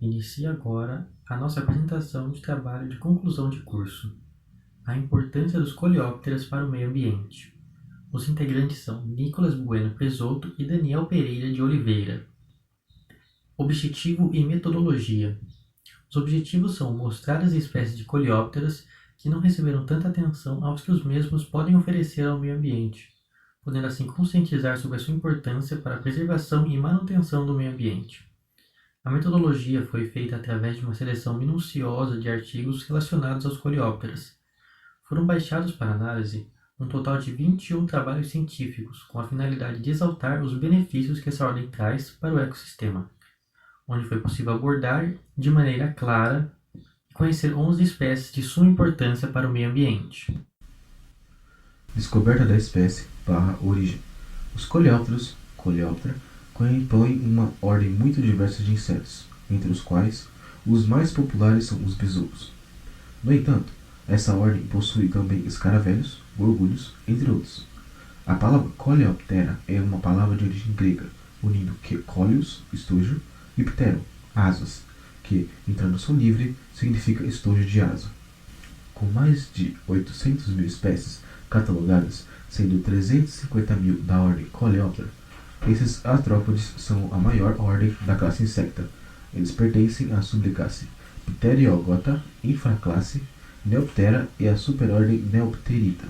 Inicia agora a nossa apresentação de trabalho de conclusão de curso: a importância dos coleópteras para o meio ambiente. Os integrantes são Nicolas Bueno Presoto e Daniel Pereira de Oliveira. Objetivo e metodologia. Os objetivos são mostrar as espécies de coleópteras que não receberam tanta atenção aos que os mesmos podem oferecer ao meio ambiente, podendo assim conscientizar sobre a sua importância para a preservação e manutenção do meio ambiente. A metodologia foi feita através de uma seleção minuciosa de artigos relacionados aos coleópteras. Foram baixados para análise um total de 21 trabalhos científicos com a finalidade de exaltar os benefícios que essa ordem traz para o ecossistema, onde foi possível abordar de maneira clara e conhecer 11 espécies de suma importância para o meio ambiente. Descoberta da espécie / origem. Os coleópteros, Coleoptera, compõem uma ordem muito diversa de insetos, entre os quais os mais populares são os besouros. No entanto, essa ordem possui também escaravelhos, gorgulhos, entre outros. A palavra Coleoptera é uma palavra de origem grega, unindo coleus, estojo, e pteron, asas, que, em tradução livre, significa estojo de asa. Com mais de 800 mil espécies catalogadas, sendo 350 mil da ordem Coleoptera, esses artrópodes são a maior ordem da classe Insecta. Eles pertencem à subclasse Pteriogota, infraclasse Neoptera e à superordem Neopterida.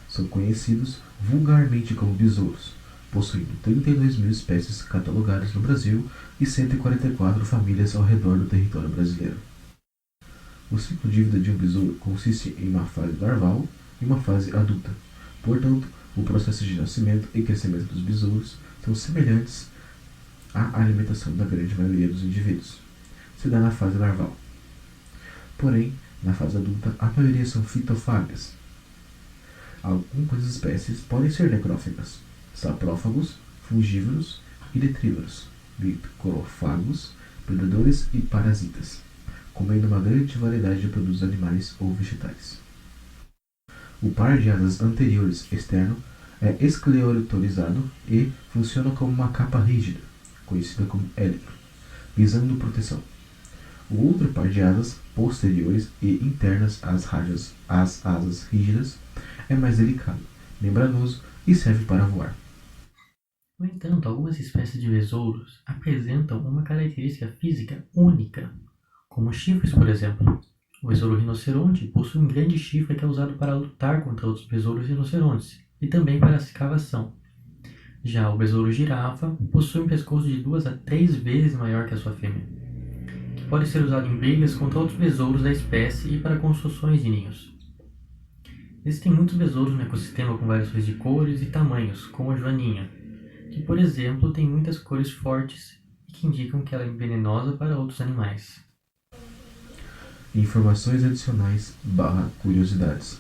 São conhecidos vulgarmente como besouros, possuindo 32 mil espécies catalogadas no Brasil e 144 famílias ao redor do território brasileiro. O ciclo de vida de um besouro consiste em uma fase larval e uma fase adulta. Portanto, o processo de nascimento e crescimento dos besouros são semelhantes à alimentação da grande maioria dos indivíduos. Se dá na fase larval. Porém, na fase adulta, a maioria são fitofágas. Algumas espécies podem ser necrófagas, saprófagos, fungívoros e detrívoros, micrófagos, predadores e parasitas, comendo uma grande variedade de produtos animais ou vegetais. O par de asas anteriores externo é esclerotorizado e funciona como uma capa rígida, conhecida como élitro, visando proteção. O outro par de asas posteriores e internas às asas rígidas é mais delicado, membranoso e serve para voar. No entanto, algumas espécies de besouros apresentam uma característica física única, como chifres, por exemplo. O besouro rinoceronte possui um grande chifre que é usado para lutar contra outros besouros rinocerontes e também para a escavação. Já o besouro girafa possui um pescoço de 2 a 3 vezes maior que a sua fêmea, que pode ser usado em brigas contra outros besouros da espécie e para construções de ninhos. Existem muitos besouros no ecossistema com variações de cores e tamanhos, como a joaninha, que, por exemplo, tem muitas cores fortes e que indicam que ela é venenosa para outros animais. Informações adicionais / curiosidades.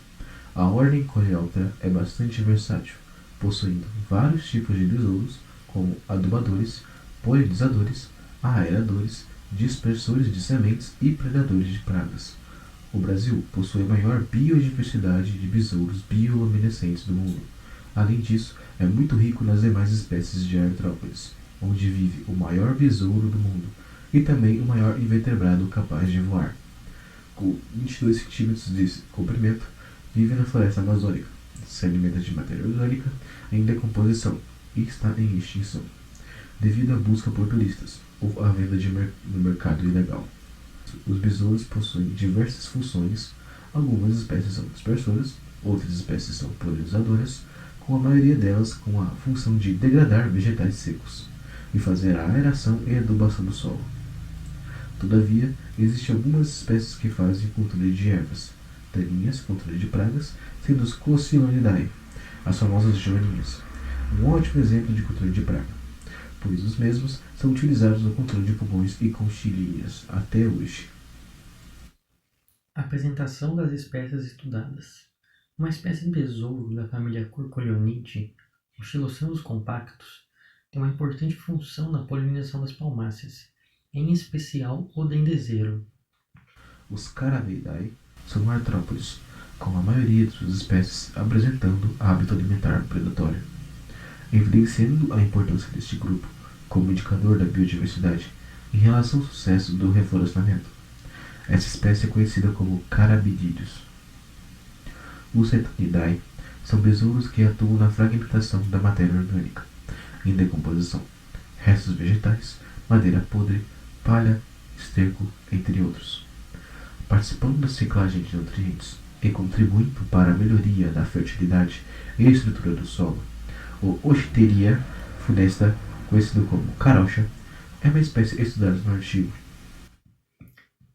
A ordem Coleoptera é bastante versátil, possuindo vários tipos de besouros, como adubadores, polinizadores, aeradores, dispersores de sementes e predadores de pragas. O Brasil possui a maior biodiversidade de besouros bioluminescentes do mundo. Além disso, é muito rico nas demais espécies de artrópodes, onde vive o maior besouro do mundo e também o maior invertebrado capaz de voar. Com 22 centímetros de comprimento, vive na floresta amazônica, se alimenta de matéria orgânica em decomposição e está em extinção, devido à busca por turistas ou à venda no mercado ilegal. Os besouros possuem diversas funções, algumas espécies são dispersoras, outras espécies são polinizadoras, com a maioria delas com a função de degradar vegetais secos e fazer a aeração e adubação do solo. Todavia, existem algumas espécies que fazem controle de ervas, daninhas, controle de pragas, sendo os Coccinellidae, as famosas joaninhas, um ótimo exemplo de controle de praga, pois os mesmos são utilizados no controle de pulgões e conchilhinhas até hoje. Apresentação das espécies estudadas. Uma espécie de besouro da família Curculionidae, os xilocéus compactos, tem uma importante função na polinização das palmáceas, em especial o dendezeiro. Os Caraveidae são artrópodes, com a maioria de suas espécies apresentando hábito alimentar predatório. Evidenciando a importância deste grupo como indicador da biodiversidade, Em relação ao sucesso do reflorestamento, essa espécie é conhecida como Carabidídeos. Os Retanidae são besouros que atuam na fragmentação da matéria orgânica, em decomposição, restos vegetais, madeira podre, palha, esterco, entre outros, participando da ciclagem de nutrientes e contribuindo para a melhoria da fertilidade e estrutura do solo. O Oxteria funesta, conhecido como carocha, é uma espécie estudada no artigo.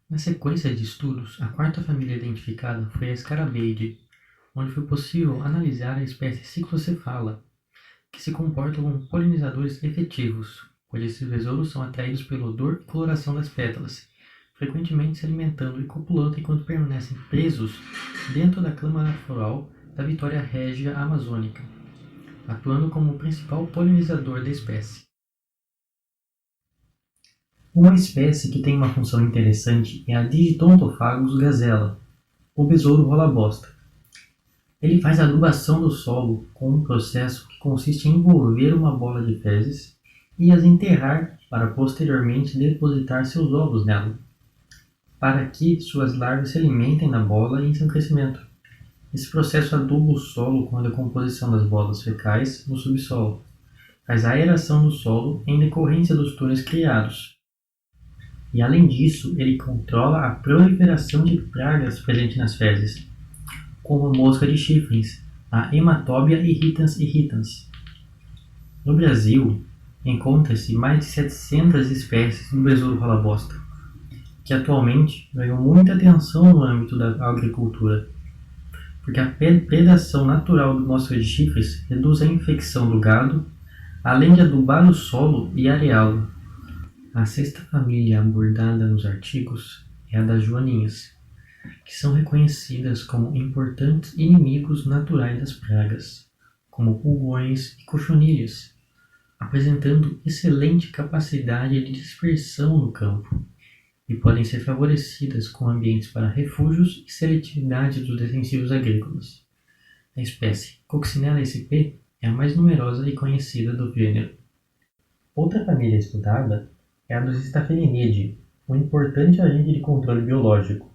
Na sequência de estudos, a quarta família identificada foi a Scarabaeidae, onde foi possível analisar a espécie Cyclocefala, que se comporta como polinizadores efetivos, pois esses besouros são atraídos pelo odor e coloração das pétalas, frequentemente se alimentando e copulando enquanto permanecem presos dentro da câmara floral da Vitória régia amazônica, atuando como o principal polinizador da espécie. Uma espécie que tem uma função interessante é a Digidontophagus gazella, o besouro rola-bosta. Ele faz a adubação do solo com um processo que consiste em envolver uma bola de fezes e as enterrar para posteriormente depositar seus ovos nela, para que suas larvas se alimentem da bola em seu crescimento. Esse processo aduba o solo com a decomposição das bolas fecais no subsolo, faz a aeração do solo em decorrência dos túneis criados. E além disso, ele controla a proliferação de pragas presentes nas fezes, como a mosca de chifres, a Hematobia irritans. No Brasil, encontra-se mais de 700 espécies do besouro rola-bosta, que atualmente ganham muita atenção no âmbito da agricultura, porque a predação natural do mosca de chifres reduz a infecção do gado, além de adubar o solo e areá-lo. A sexta família abordada nos artigos é a das joaninhas, que são reconhecidas como importantes inimigos naturais das pragas, como pulgões e cochonilhas, apresentando excelente capacidade de dispersão no campo e podem ser favorecidas com ambientes para refúgios e seletividade dos defensivos agrícolas. A espécie Coccinella sp é a mais numerosa e conhecida do gênero. Outra família estudada é a dos Staphylinnidae, um importante agente de controle biológico.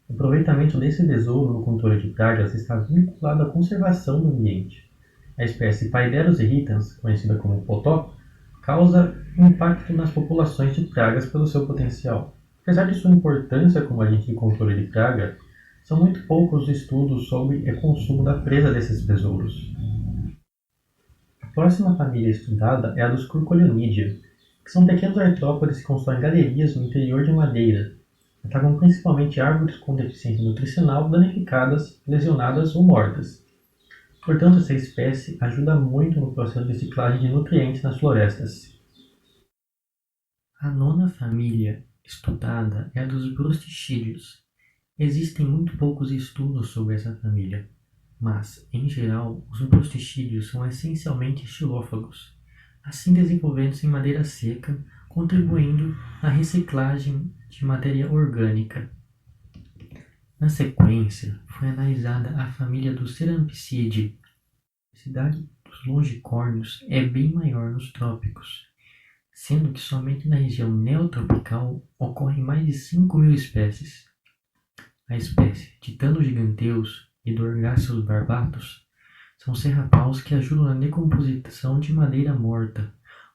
O aproveitamento desse besouro no controle de pragas está vinculado à conservação do ambiente. A espécie Paiderus irritans, conhecida como potó, causa impacto nas populações de pragas pelo seu potencial. Apesar de sua importância como agente de controle de praga, são muito poucos os estudos sobre o consumo da presa desses besouros. A próxima família estudada é a dos Curculionidae, que são pequenos artrópodes que constroem galerias no interior de madeira. Atacam principalmente árvores com deficiência nutricional danificadas, lesionadas ou mortas. Portanto, essa espécie ajuda muito no processo de ciclagem de nutrientes nas florestas. A nona família estudada é a dos Brusticídeos. Existem muito poucos estudos sobre essa família, mas, em geral, os brusticídeos são essencialmente xilófagos, assim desenvolvendo-se em madeira seca, contribuindo na reciclagem de matéria orgânica. Na sequência, foi analisada a família dos Cerampicidae. A diversidade dos longicórnios é bem maior nos trópicos, sendo que somente na região neotropical ocorrem mais de 5.000 espécies. A espécie Titanogiganteus e Dorgáceos barbatus são serrapaus que ajudam na decomposição de madeira morta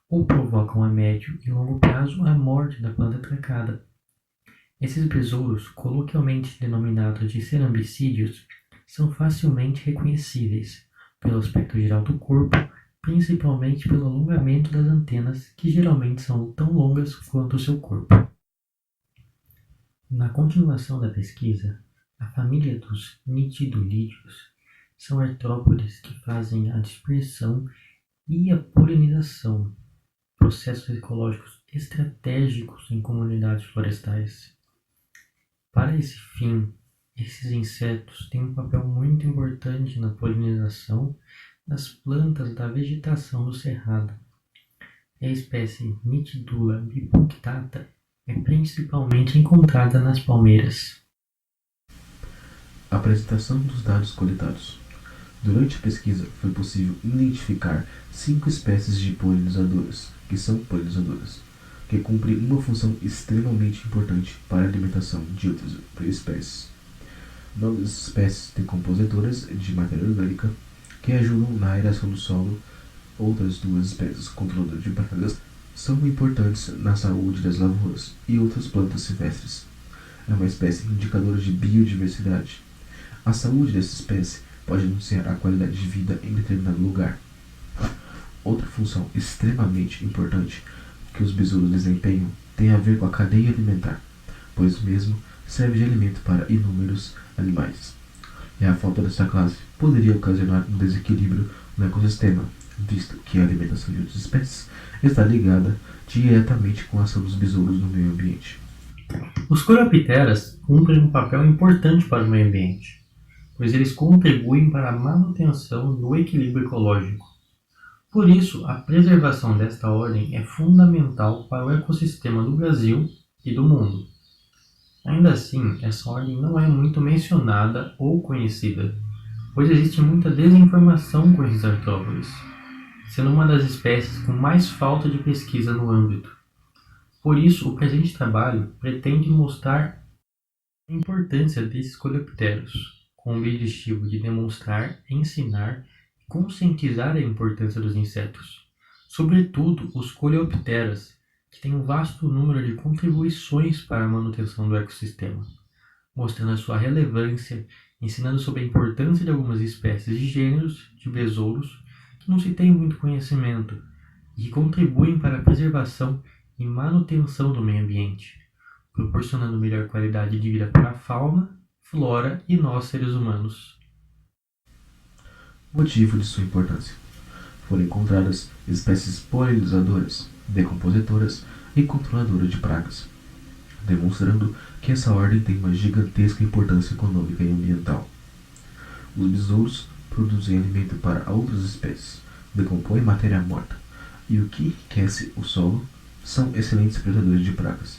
ou provocam a médio e longo prazo a morte da planta trancada. Esses besouros, coloquialmente denominados de cerambicídeos, são facilmente reconhecíveis pelo aspecto geral do corpo, principalmente pelo alongamento das antenas, que geralmente são tão longas quanto o seu corpo. Na continuação da pesquisa, a família dos nitidolídeos são artrópodes que fazem a dispersão e a polinização, processos ecológicos estratégicos em comunidades florestais. Para esse fim, esses insetos têm um papel muito importante na polinização das plantas da vegetação do cerrado. A espécie Nitidula bipunctata é principalmente encontrada nas palmeiras. Apresentação dos dados coletados. Durante a pesquisa, foi possível identificar 5 espécies de polinizadoras, que são polinizadoras. que cumpre uma função extremamente importante para a alimentação de outras espécies. Novas espécies decompositoras de matéria orgânica que ajudam na aeração do solo. Outras duas espécies controladoras de pragas são importantes na saúde das lavouras e outras plantas silvestres. É uma espécie indicadora de biodiversidade. A saúde dessa espécie pode anunciar a qualidade de vida em determinado lugar. Outra função extremamente importante que os besouros desempenham tem a ver com a cadeia alimentar, pois o mesmo serve de alimento para inúmeros animais. E a falta dessa classe poderia ocasionar um desequilíbrio no ecossistema, visto que a alimentação de outras espécies está ligada diretamente com a ação dos besouros no meio ambiente. Os coleopteras cumprem um papel importante para o meio ambiente, pois eles contribuem para a manutenção do equilíbrio ecológico. Por isso, a preservação desta ordem é fundamental para o ecossistema do Brasil e do mundo. Ainda assim, essa ordem não é muito mencionada ou conhecida, pois existe muita desinformação com esses artrópodes, sendo uma das espécies com mais falta de pesquisa no âmbito. Por isso, o presente trabalho pretende mostrar a importância desses coleopteros, com o objetivo de demonstrar, ensinar e conscientizar a importância dos insetos, sobretudo os coleopteras, que têm um vasto número de contribuições para a manutenção do ecossistema, mostrando a sua relevância, ensinando sobre a importância de algumas espécies de gêneros de besouros que não se tem muito conhecimento e que contribuem para a preservação e manutenção do meio ambiente, proporcionando melhor qualidade de vida para a fauna, flora e nós seres humanos. Motivo de sua importância: foram encontradas espécies polinizadoras, decompositoras e controladoras de pragas, demonstrando que essa ordem tem uma gigantesca importância econômica e ambiental. Os besouros produzem alimento para outras espécies, decompõem matéria morta, e o que aquece o solo são excelentes predadores de pragas,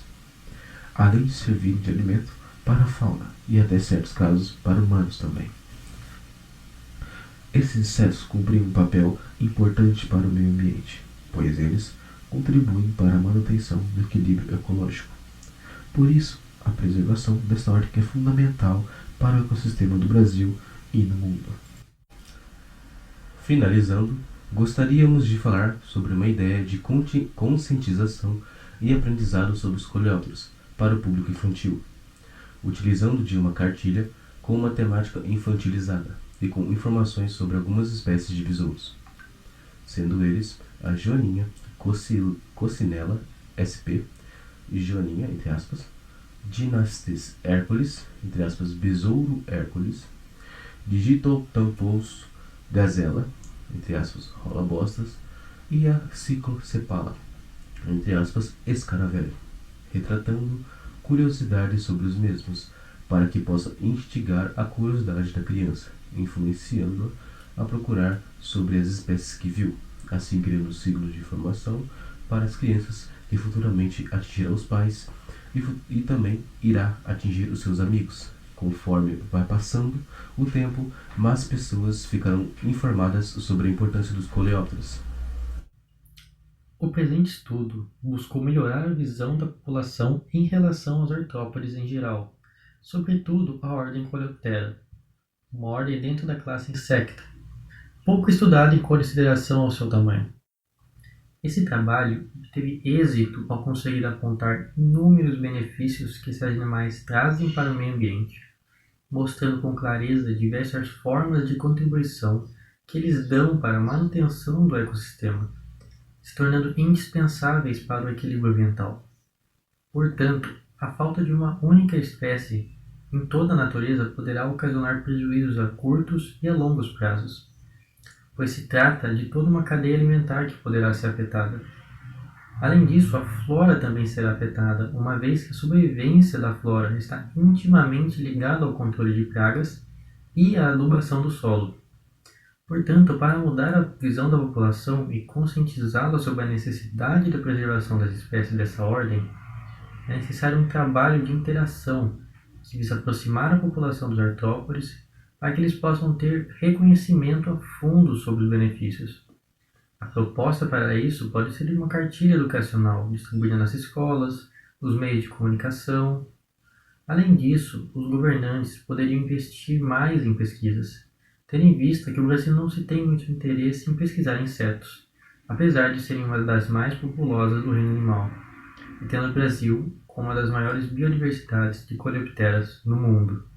além de servirem de alimento para a fauna e, até certos casos, para humanos também. Esses insetos cumprem um papel importante para o meio ambiente, pois eles contribuem para a manutenção do equilíbrio ecológico. Por isso, a preservação desta ordem é fundamental para o ecossistema do Brasil e no mundo. Finalizando, gostaríamos de falar sobre uma ideia de conscientização e aprendizado sobre os coleópteros para o público infantil, utilizando de uma cartilha com uma temática infantilizada e com informações sobre algumas espécies de besouros, sendo eles a joaninha, coccinella sp, joaninha, entre aspas, Dynastes hercules, entre aspas, besouro hércules, Digitotampous gazella, entre aspas, rola-bostas, e a Cyclocephala, entre aspas, escaravelho, retratando curiosidades sobre os mesmos, para que possa instigar a curiosidade da criança, influenciando-a a procurar sobre as espécies que viu, assim criando ciclos de informação para as crianças que futuramente atingirá os pais e também irá atingir os seus amigos. Conforme vai passando o tempo, mais pessoas ficarão informadas sobre a importância dos coleópteros. O presente estudo buscou melhorar a visão da população em relação aos artrópodes em geral, sobretudo a ordem Coleoptera, uma ordem dentro da classe Insecta, pouco estudada em consideração ao seu tamanho. Esse trabalho teve êxito ao conseguir apontar inúmeros benefícios que esses animais trazem para o meio ambiente, mostrando com clareza diversas formas de contribuição que eles dão para a manutenção do ecossistema, se tornando indispensáveis para o equilíbrio ambiental. Portanto, a falta de uma única espécie em toda a natureza poderá ocasionar prejuízos a curtos e a longos prazos, pois se trata de toda uma cadeia alimentar que poderá ser afetada. Além disso, a flora também será afetada, uma vez que a sobrevivência da flora está intimamente ligada ao controle de pragas e à adubação do solo. Portanto, para mudar a visão da população e conscientizá-la sobre a necessidade da preservação das espécies dessa ordem, é necessário um trabalho de interação que visa aproximar a população dos artrópodes para que eles possam ter reconhecimento a fundo sobre os benefícios. A proposta para isso pode ser uma cartilha educacional distribuída nas escolas, nos meios de comunicação. Além disso, os governantes poderiam investir mais em pesquisas, tendo em vista que o Brasil não se tem muito interesse em pesquisar insetos, apesar de serem uma das mais populosas do reino animal, e tendo o Brasil como uma das maiores biodiversidades de coleopteras no mundo.